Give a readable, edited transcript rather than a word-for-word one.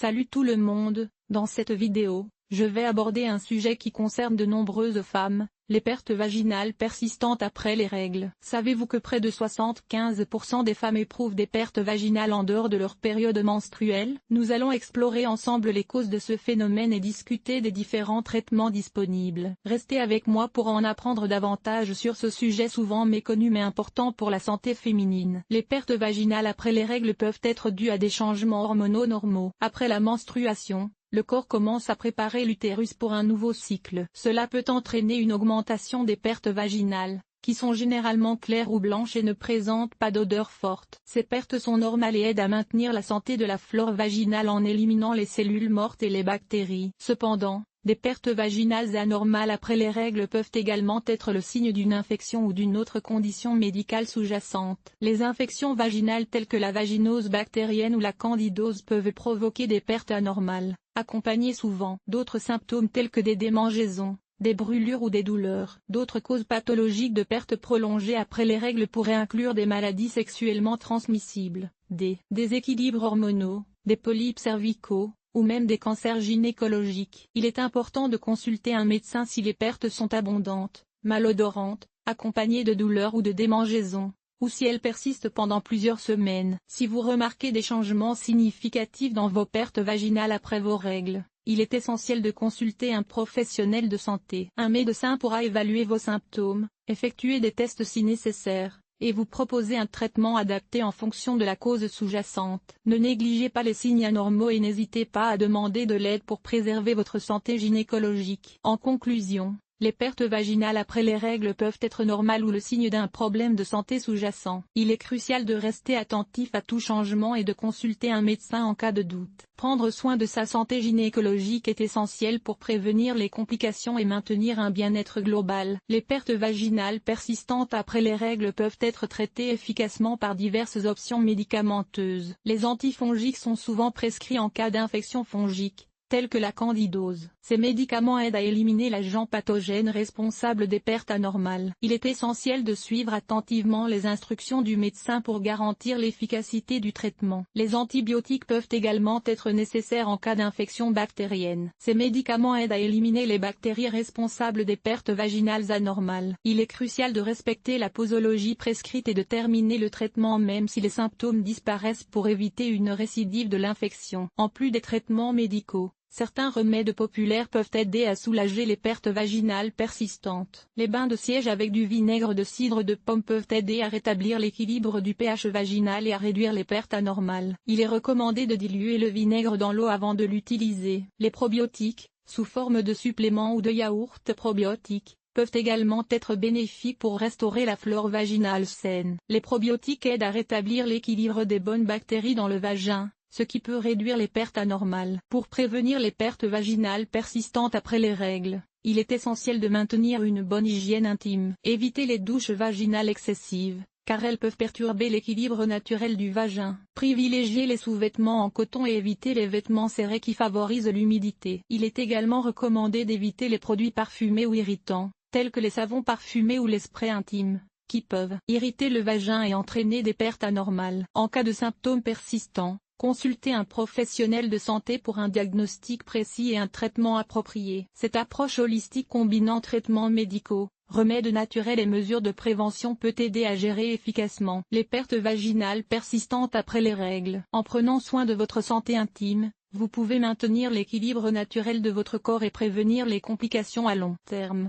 Salut tout le monde, dans cette vidéo, je vais aborder un sujet qui concerne de nombreuses femmes, les pertes vaginales persistantes après les règles. Savez-vous que près de 75% des femmes éprouvent des pertes vaginales en dehors de leur période menstruelle? Nous allons explorer ensemble les causes de ce phénomène et discuter des différents traitements disponibles. Restez avec moi pour en apprendre davantage sur ce sujet souvent méconnu mais important pour la santé féminine. Les pertes vaginales après les règles peuvent être dues à des changements hormonaux normaux. Après la menstruation, le corps commence à préparer l'utérus pour un nouveau cycle. Cela peut entraîner une augmentation des pertes vaginales, qui sont généralement claires ou blanches et ne présentent pas d'odeur forte. Ces pertes sont normales et aident à maintenir la santé de la flore vaginale en éliminant les cellules mortes et les bactéries. Cependant, des pertes vaginales anormales après les règles peuvent également être le signe d'une infection ou d'une autre condition médicale sous-jacente. Les infections vaginales telles que la vaginose bactérienne ou la candidose peuvent provoquer des pertes anormales, accompagnées souvent d'autres symptômes tels que des démangeaisons, des brûlures ou des douleurs. D'autres causes pathologiques de pertes prolongées après les règles pourraient inclure des maladies sexuellement transmissibles, des déséquilibres hormonaux, des polypes cervicaux, ou même des cancers gynécologiques. Il est important de consulter un médecin si les pertes sont abondantes, malodorantes, accompagnées de douleurs ou de démangeaisons, ou si elles persistent pendant plusieurs semaines. Si vous remarquez des changements significatifs dans vos pertes vaginales après vos règles, il est essentiel de consulter un professionnel de santé. Un médecin pourra évaluer vos symptômes, effectuer des tests si nécessaire, et vous proposer un traitement adapté en fonction de la cause sous-jacente. Ne négligez pas les signes anormaux et n'hésitez pas à demander de l'aide pour préserver votre santé gynécologique. En conclusion, les pertes vaginales après les règles peuvent être normales ou le signe d'un problème de santé sous-jacent. Il est crucial de rester attentif à tout changement et de consulter un médecin en cas de doute. Prendre soin de sa santé gynécologique est essentiel pour prévenir les complications et maintenir un bien-être global. Les pertes vaginales persistantes après les règles peuvent être traitées efficacement par diverses options médicamenteuses. Les antifongiques sont souvent prescrits en cas d'infection fongique, tels que la candidose. Ces médicaments aident à éliminer l'agent pathogène responsable des pertes anormales. Il est essentiel de suivre attentivement les instructions du médecin pour garantir l'efficacité du traitement. Les antibiotiques peuvent également être nécessaires en cas d'infection bactérienne. Ces médicaments aident à éliminer les bactéries responsables des pertes vaginales anormales. Il est crucial de respecter la posologie prescrite et de terminer le traitement même si les symptômes disparaissent pour éviter une récidive de l'infection. En plus des traitements médicaux, certains remèdes populaires peuvent aider à soulager les pertes vaginales persistantes. Les bains de siège avec du vinaigre de cidre de pomme peuvent aider à rétablir l'équilibre du pH vaginal et à réduire les pertes anormales. Il est recommandé de diluer le vinaigre dans l'eau avant de l'utiliser. Les probiotiques, sous forme de suppléments ou de yaourts probiotiques, peuvent également être bénéfiques pour restaurer la flore vaginale saine. Les probiotiques aident à rétablir l'équilibre des bonnes bactéries dans le vagin, ce qui peut réduire les pertes anormales. Pour prévenir les pertes vaginales persistantes après les règles, il est essentiel de maintenir une bonne hygiène intime. Évitez les douches vaginales excessives, car elles peuvent perturber l'équilibre naturel du vagin. Privilégiez les sous-vêtements en coton et évitez les vêtements serrés qui favorisent l'humidité. Il est également recommandé d'éviter les produits parfumés ou irritants, tels que les savons parfumés ou les sprays intimes, qui peuvent irriter le vagin et entraîner des pertes anormales. En cas de symptômes persistants, consultez un professionnel de santé pour un diagnostic précis et un traitement approprié. Cette approche holistique combinant traitements médicaux, remèdes naturels et mesures de prévention peut aider à gérer efficacement les pertes vaginales persistantes après les règles. En prenant soin de votre santé intime, vous pouvez maintenir l'équilibre naturel de votre corps et prévenir les complications à long terme.